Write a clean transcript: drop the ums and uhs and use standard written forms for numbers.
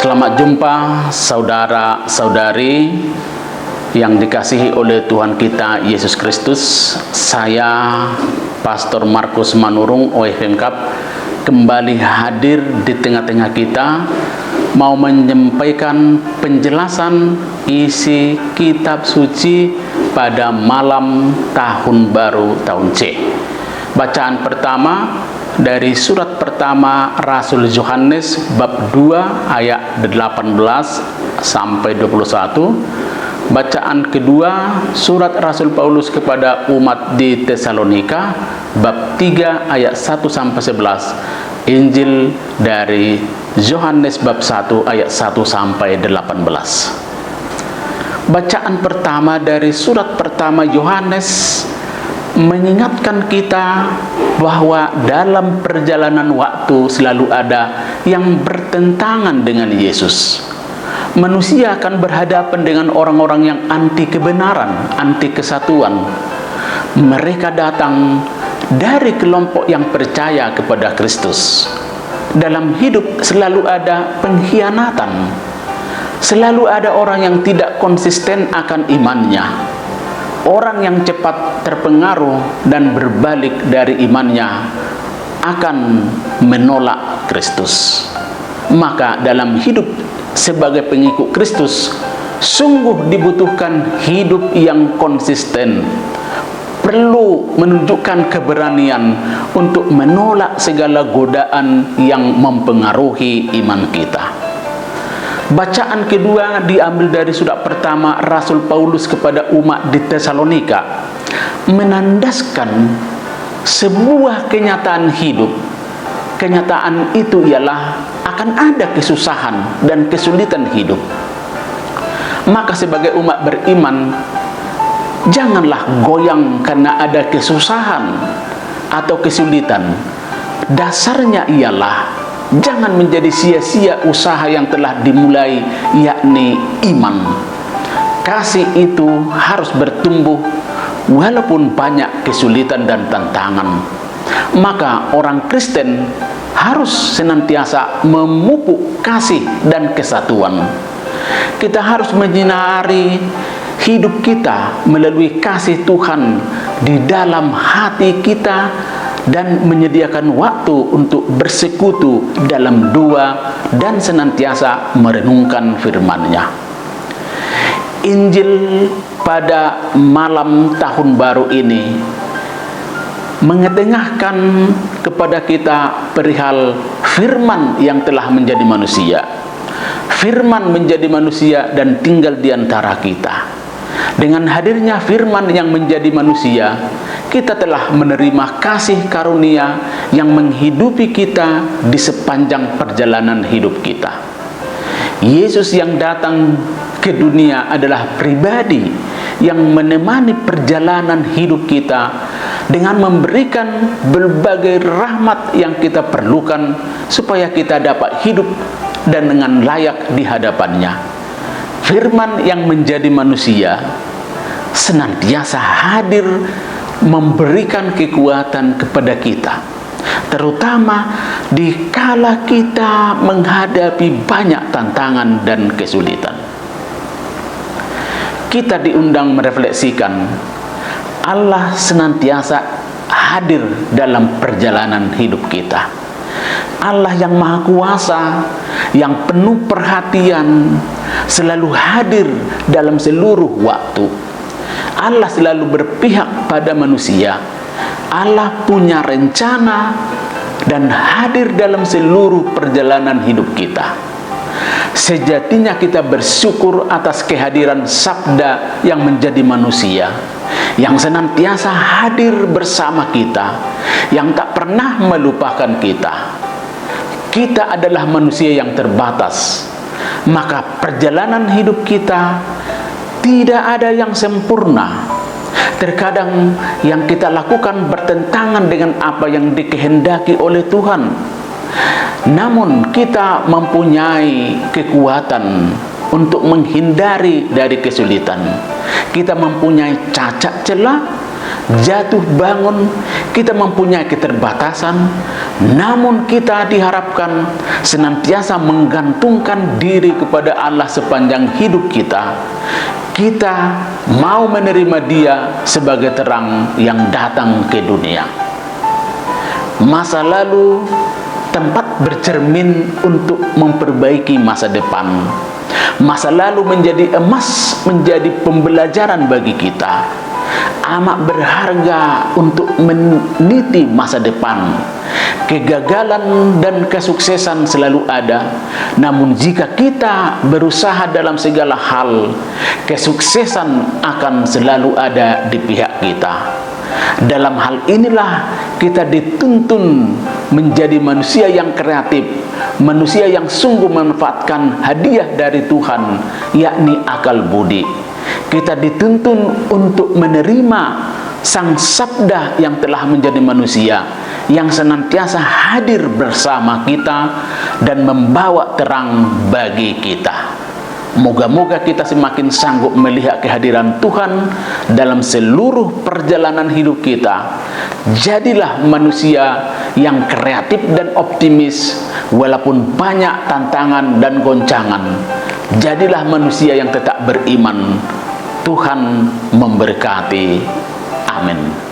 Selamat jumpa saudara-saudari yang dikasihi oleh Tuhan kita Yesus Kristus. Saya Pastor Markus Manurung OFM Cup kembali hadir di tengah-tengah kita, mau menyampaikan penjelasan isi kitab suci pada malam tahun baru tahun C. Bacaan pertama dari surat pertama Rasul Yohanes bab 2 ayat 18 sampai 21. Bacaan kedua surat Rasul Paulus kepada umat di Tesalonika bab 3 ayat 1 sampai 11. Injil dari Yohanes bab 1 ayat 1 sampai 18. Bacaan pertama dari surat pertama Yohanes mengingatkan kita bahwa dalam perjalanan waktu selalu ada yang bertentangan dengan Yesus. Manusia akan berhadapan dengan orang-orang yang anti kebenaran, anti kesatuan. Mereka datang dari kelompok yang percaya kepada Kristus. Dalam hidup selalu ada pengkhianatan. Selalu ada orang yang tidak konsisten akan imannya. Orang yang cepat terpengaruh dan berbalik dari imannya akan menolak Kristus. Maka dalam hidup sebagai pengikut Kristus sungguh dibutuhkan hidup yang konsisten. Perlu menunjukkan keberanian untuk menolak segala godaan yang mempengaruhi iman kita. Bacaan kedua diambil dari surat pertama Rasul Paulus kepada umat di Tesalonika, menandaskan sebuah kenyataan hidup. Kenyataan itu ialah akan ada kesusahan dan kesulitan hidup. Maka sebagai umat beriman, janganlah goyang karena ada kesusahan atau kesulitan. Dasarnya ialah jangan menjadi sia-sia usaha yang telah dimulai, yakni iman. Kasih itu harus bertumbuh walaupun banyak kesulitan dan tantangan. Maka orang Kristen harus senantiasa memupuk kasih dan kesatuan. Kita harus menyinari hidup kita melalui kasih Tuhan di dalam hati kita dan menyediakan waktu untuk bersekutu dalam doa dan senantiasa merenungkan firman-Nya. Injil pada malam tahun baru ini mengetengahkan kepada kita perihal firman yang telah menjadi manusia. Firman menjadi manusia dan tinggal di antara kita. Dengan hadirnya firman yang menjadi manusia, kita telah menerima kasih karunia yang menghidupi kita di sepanjang perjalanan hidup kita. Yesus yang datang ke dunia adalah pribadi yang menemani perjalanan hidup kita dengan memberikan berbagai rahmat yang kita perlukan supaya kita dapat hidup dan dengan layak di hadapannya. Firman yang menjadi manusia senantiasa hadir memberikan kekuatan kepada kita, terutama di kala kita menghadapi banyak tantangan dan kesulitan. Kita diundang merefleksikan Allah senantiasa hadir dalam perjalanan hidup kita. Allah yang Maha Kuasa, yang penuh perhatian, selalu hadir dalam seluruh waktu. Allah selalu berpihak pada manusia. Allah punya rencana dan hadir dalam seluruh perjalanan hidup kita. Sejatinya kita bersyukur atas kehadiran Sabda yang menjadi manusia, yang senantiasa hadir bersama kita, yang tak pernah melupakan kita. Kita adalah manusia yang terbatas, maka perjalanan hidup kita tidak ada yang sempurna. Terkadang yang kita lakukan bertentangan dengan apa yang dikehendaki oleh Tuhan. Namun kita mempunyai kekuatan untuk menghindari dari kesulitan. Kita mempunyai cacat celah, jatuh bangun, kita mempunyai keterbatasan, namun kita diharapkan senantiasa menggantungkan diri kepada Allah sepanjang hidup kita. Kita mau menerima Dia sebagai terang yang datang ke dunia. Masa lalu tempat bercermin untuk memperbaiki masa depan. Masa lalu menjadi emas, menjadi pembelajaran bagi kita. Amat berharga untuk meniti masa depan. Kegagalan dan kesuksesan selalu ada, namun jika kita berusaha dalam segala hal, kesuksesan akan selalu ada di pihak kita. Dalam hal inilah kita dituntun menjadi manusia yang kreatif, manusia yang sungguh memanfaatkan hadiah dari Tuhan, yakni akal budi. Kita dituntun untuk menerima Sang Sabda yang telah menjadi manusia, yang senantiasa hadir bersama kita dan membawa terang bagi kita. Moga-moga kita semakin sanggup melihat kehadiran Tuhan dalam seluruh perjalanan hidup kita. Jadilah manusia yang kreatif dan optimis walaupun banyak tantangan dan goncangan. Jadilah manusia yang tetap beriman. Tuhan memberkati. Amin.